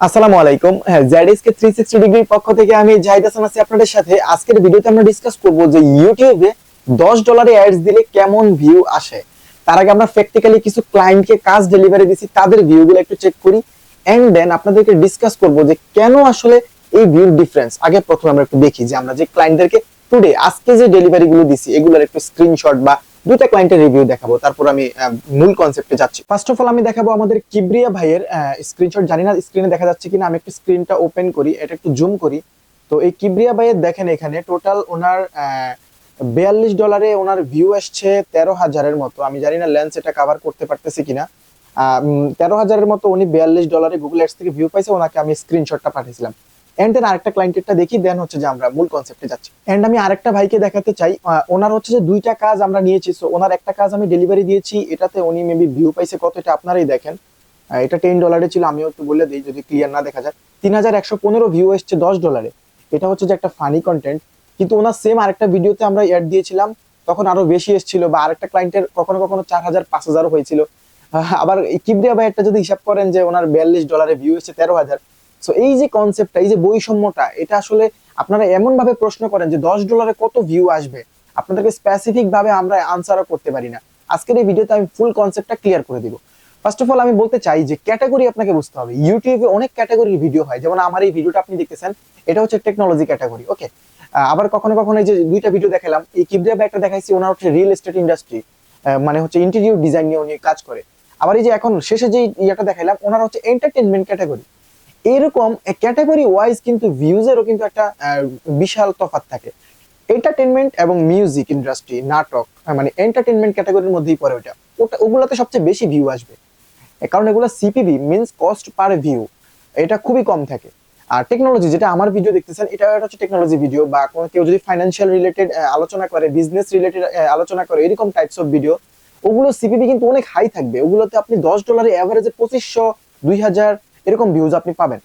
আসসালামু আলাইকুম। হ্যাঁ, জেডএসকে 360 ডিগ্রির পক্ষ থেকে আমি জাহিদ হাসান আছি আপনাদের সাথে। আজকের ভিডিওতে আমরা ডিসকাস করব যে ইউটিউবে $10 অ্যাডস দিলে কেমন ভিউ আসে। তার আগে আমরা প্র্যাকটিক্যালি কিছু ক্লায়েন্টকে কাজ ডেলিভারি দিছি, তাদের ভিউগুলো একটু চেক করি এন্ড দেন আপনাদেরকে ডিসকাস করব যে কেন আসলে এই ভিউর ডিফারেন্স। আগে প্রথমে আমরা একটু দেখি যে আমরা যে ক্লায়েন্টদেরকে টুডে আজকে যে ডেলিভারি গুলো দিছি এগুলোর একটু স্ক্রিনশট বা দুইটা ক্লায়েন্টের রিভিউ দেখাবো, তারপর আমি মূল কনসেপ্টে যাচ্ছি। ফার্স্ট অফ অল আমি দেখাবো আমাদের কিবরিয়া ভাইয়ের স্ক্রিনশট। জানি না স্ক্রিনে দেখা যাচ্ছে কিনা, আমি একটু স্ক্রিনটা ওপেন করি, এটা একটু জুম করি। তো এই কিবরিয়া ভাইয়ের দেখেন এখানে টোটাল ওনার $42 ওনার ভিউ আসছে 13,000-এর মতো। আমি জানি না লেন্স এটা কভার করতে পারতেছি কিনা। 13,000-এর মতো উনি $42 গুগল অ্যাডস থেকে ভিউ পাইছে, ওনাকে আমি স্ক্রিনশটটা পাঠিয়েছিলাম। এন্ড দেন আরেকটা ক্লায়েন্টেরটা দেখি, দেন হচ্ছে যে আমরা মূল কনসেপ্টে যাচ্ছি। এন্ড আমি আরেকটা ভাইকে দেখাতে চাই, ওনার হচ্ছে যে দুইটা কাজ আমরা নিয়েছি। সো ওনার একটা কাজ আমি ডেলিভারি দিয়েছি, এটাতে উনি মেবি ভিউ পাইছে কত এটা আপনারাই দেখেন। এটা $10 ছিল, আমিও একটু বলে দিই যদি ক্লিয়ার না দেখা যায়। 3,115 ভিউ এসছে $10। এটা হচ্ছে যে একটা ফানি কন্টেন্ট। কিন্তু ওনার সেম আরেকটা ভিডিওতে আমরা অ্যাড দিয়েছিলাম, তখন আরো বেশি এসেছিল, বা আরেকটা ক্লায়েন্টের কখনো কখনো 4,000 5,000 হয়েছিল। আবার কিবরিয়া ভাই একটা যদি হিসাব করেন যে ওনার $42 ভিউ এসেছে 13,000। সো এই যে কনসেপ্টটা, এই যে বৈষম্যটা, এটা আসলে আপনারা এমন ভাবে প্রশ্ন করেন যে $10 কত ভিউ আসবে, আপনাদেরকে স্পেসিফিক ভাবে আমরা আনসারও করতে পারি না। আজকের এই ভিডিওতে আমি ফুল কনসেপ্টটা ক্লিয়ার করে দিব। ফার্স্ট অফ অল আমি বলতে চাই যে ক্যাটাগরি আপনাকে বুঝতে হবে। ইউটিউবে অনেক ক্যাটাগরির ভিডিও হয়, যেমন আমার এই ভিডিওটা আপনি দেখতেছেন, এটা হচ্ছে টেকনোলজি ক্যাটাগরি। ওকে, আবার কখনো কখনো এই যে দুইটা ভিডিও দেখালাম, এই কিবরিয়া ভাই একটা দেখাইছি, ওনার হচ্ছে রিয়েল এস্টেট ইন্ডাস্ট্রি, মানে হচ্ছে ইন্টেরিয়র ডিজাইন নিয়ে উনি কাজ করে। আবার এই যে এখন শেষে যে ইয়েটা দেখাইলাম, ওনার হচ্ছে এন্টারটেইনমেন্ট ক্যাটাগরি। এরকম ক্যাটাগরি ওয়াইজ কিন্তু ভিউজেরও কিন্তু একটা বিশাল তফাৎ থাকে। এন্টারটেনমেন্ট এবং মিউজিক ইন্ডাস্ট্রি, নাটক, মানে এন্টারটেনমেন্ট ক্যাটাগরির মধ্যেই পড়ে ওটা। ওগুলাতে সবচেয়ে বেশি ভিউ আসবে, কারণ এগুলো CPV means cost per view, এটা খুবই কম থাকে। আর টেকনোলজি, যেটা আমার ভিডিও দেখতেছেন, এটা হচ্ছে টেকনোলজি ভিডিও, বা কোনো কেউ যদি ফাইন্যান্সিয়াল রিলেটেড আলোচনা করে, বিজনেস রিলেটেড আলোচনা করে, এরকম টাইপস অফ ভিডিও, ওগুলো সিপিভি কিন্তু অনেক হাই থাকবে। ওগুলোতে আপনি $10 এভারেজে 2,500 2,000 এরকম ভিউজ আপনি পাবেন।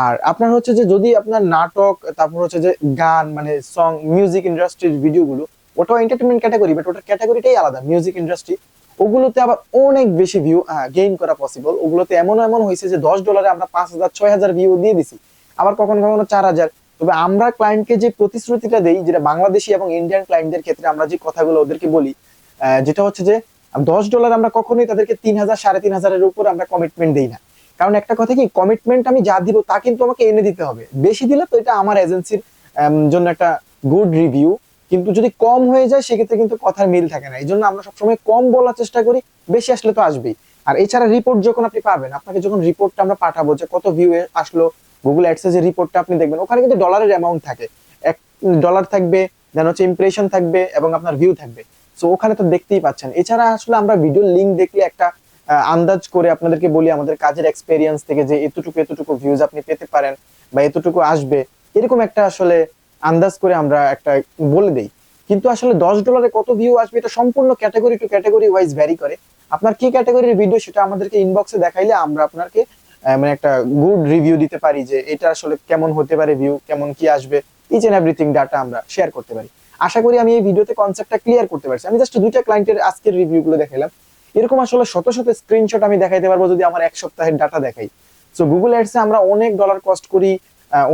আর আপনার হচ্ছে যে যদি আপনার নাটক, তারপর হচ্ছে যে গান, মানে সং, মিউজিক ইন্ডাস্ট্রির ভিডিওগুলো, ওটাও এন্টারটেনমেন্ট ক্যাটাগরি, বাট ওটার ক্যাটাগরিটাই আলাদা, মিউজিক ইন্ডাস্ট্রি। ওগুলোতে আবার অনেক বেশি ভিউ গেইন করা পসিবল। ওগুলোতে এমন এমন হয়েছে যে $10 আমরা 5,000 6,000 ভিউ দিয়ে দিছি, আবার কখনো কখনো 4,000। তবে আমরা ক্লায়েন্টকে যে প্রতিশ্রুতিটা দেই, যেটা বাংলাদেশি এবং ইন্ডিয়ান ক্লায়েন্টদের ক্ষেত্রে আমরা যে কথাগুলো ওদেরকে বলি, যেটা হচ্ছে যে $10 আমরা কখনোই তাদেরকে 3,000 3,500-এর উপর আমরা কমিটমেন্ট দেই না। কারণ একটা কথা কি, কমিটমেন্ট আমি যা দিব তা কিন্তু আমাকে এনে দিতে হবে। বেশি দিলে তো এটা আমার এজেন্সির জন্য একটা গুড রিভিউ, কিন্তু যদি কম হয়ে যায় সেক্ষেত্রে কিন্তু কথার মিল থাকে না। এই জন্য আমরা সবসময় কম বলার চেষ্টা করি, বেশি আসলে তো আসবেই। আর এছাড়া রিপোর্ট যখন আপনি পাবেন, আপনাকে যখন রিপোর্টটা আমরা পাঠাবো যে কত ভিউ আসলো, গুগল অ্যাডসে যে রিপোর্টটা আপনি দেখবেন, ওখানে কিন্তু ডলারের অ্যামাউন্ট থাকে। $1 থাকবে, দেন হচ্ছে ইমপ্রেশন থাকবে, এবং আপনার ভিউ থাকবে। সো ওখানে তো দেখতেই পাচ্ছেন। এছাড়া আসলে আমরা ভিডিও লিংক দেখলে একটা আন্দাজ করে আপনাদেরকে বলি আমাদের কাজের এক্সপেরিয়েন্স থেকে, যে এতটুকু এতটুকু ভিউজ আপনি পেতে পারেন বা এতটুকু আসবে, এরকম একটা আসলে আন্দাজ করে আমরা একটা বলে দেই। কিন্তু আসলে $10 কত ভিউ আসবে এটা সম্পূর্ণ category to category wise vary করে। আপনার কি ক্যাটাগরির ভিডিও সেটা আমাদেরকে ইনবক্সে দেখাইলে আমরা আপনাকে মানে একটা গুড রিভিউ দিতে পারি যে এটা আসলে কেমন হতে পারে, ভিউ কেমন কি আসবে, ইচ এন্ড এভরিথিং ডাটা আমরা শেয়ার করতে পারি। আশা করি আমি এই ভিডিওতে কনসেপ্টটা ক্লিয়ার করতে পারছি। আমি জাস্ট দুইটা ক্লায়েন্টের আজকের রিভিউ গুলো দেখাইলাম, এরকম আসলে শত শত স্ক্রিনশট আমি দেখাইতে পারবো যদি আমার এক সপ্তাহের ডাটা দেখাই। সো গুগল অ্যাডসে আমরা অনেক ডলার কস্ট করি,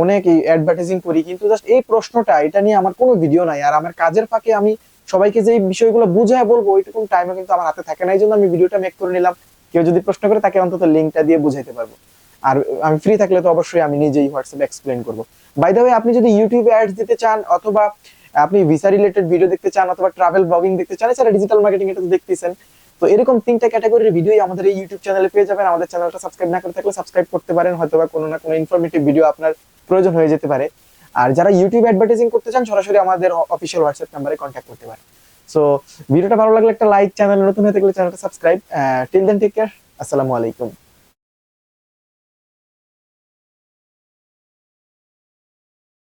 অনেক অ্যাডভার্টাইজিং করি, কিন্তু জাস্ট এই প্রশ্নটা, এটা নিয়ে আমার কোনো ভিডিও নাই। আর আমার কাজের ফাঁকে আমি সবাইকে যে বিষয়গুলো বুঝায় বলবো, ওইটুকু টাইমে কিন্তু আমার হাতে থাকে না। এই জন্য আমি ভিডিওটা মেক করে নিলাম, কেউ যদি প্রশ্ন করে তাকে অন্তত লিঙ্কটা দিয়ে বুঝাইতে পারবো। আর আমি ফ্রি থাকলে তো অবশ্যই আমি নিজেই হোয়াটসঅ্যাপে এক্সপ্লেন করবো। বাই দ্য ওয়ে, আপনি যদি ইউটিউবে অ্যাডস দিতে চান, অথবা আপনি ভিসা রিলেটেড ভিডিও দেখতে চান, অথবা ট্রাভেল ব্লগিং দেখতে চান, এছাড়া ডিজিটাল মার্কেটিং, এটা তো দেখতেছেন, তো এরকম তিনটা ক্যাটাগরির ভিডিওই আমাদের এই ইউটিউব চ্যানেলে পেয়ে যাবেন। আমাদের চ্যানেলটা সাবস্ক্রাইব না করে থাকলে সাবস্ক্রাইব করতে পারেন, হয়তোবা কোনো না কোনো ইনফরমেটিভ ভিডিও আপনার প্রয়োজন হয়ে যেতে পারে। আর যারা ইউটিউব অ্যাডভার্টাইজিং করতে চান, সরাসরি আমাদের অফিসিয়াল হোয়াটসঅ্যাপ নাম্বারে কন্ট্যাক্ট করতে পারেন। সো ভিডিওটা ভালো লাগলে একটা লাইক, চ্যানেল নতুন হয়ে থাকলে চ্যানেলটা subscribe. Till then take care, আসসালামু আলাইকুম।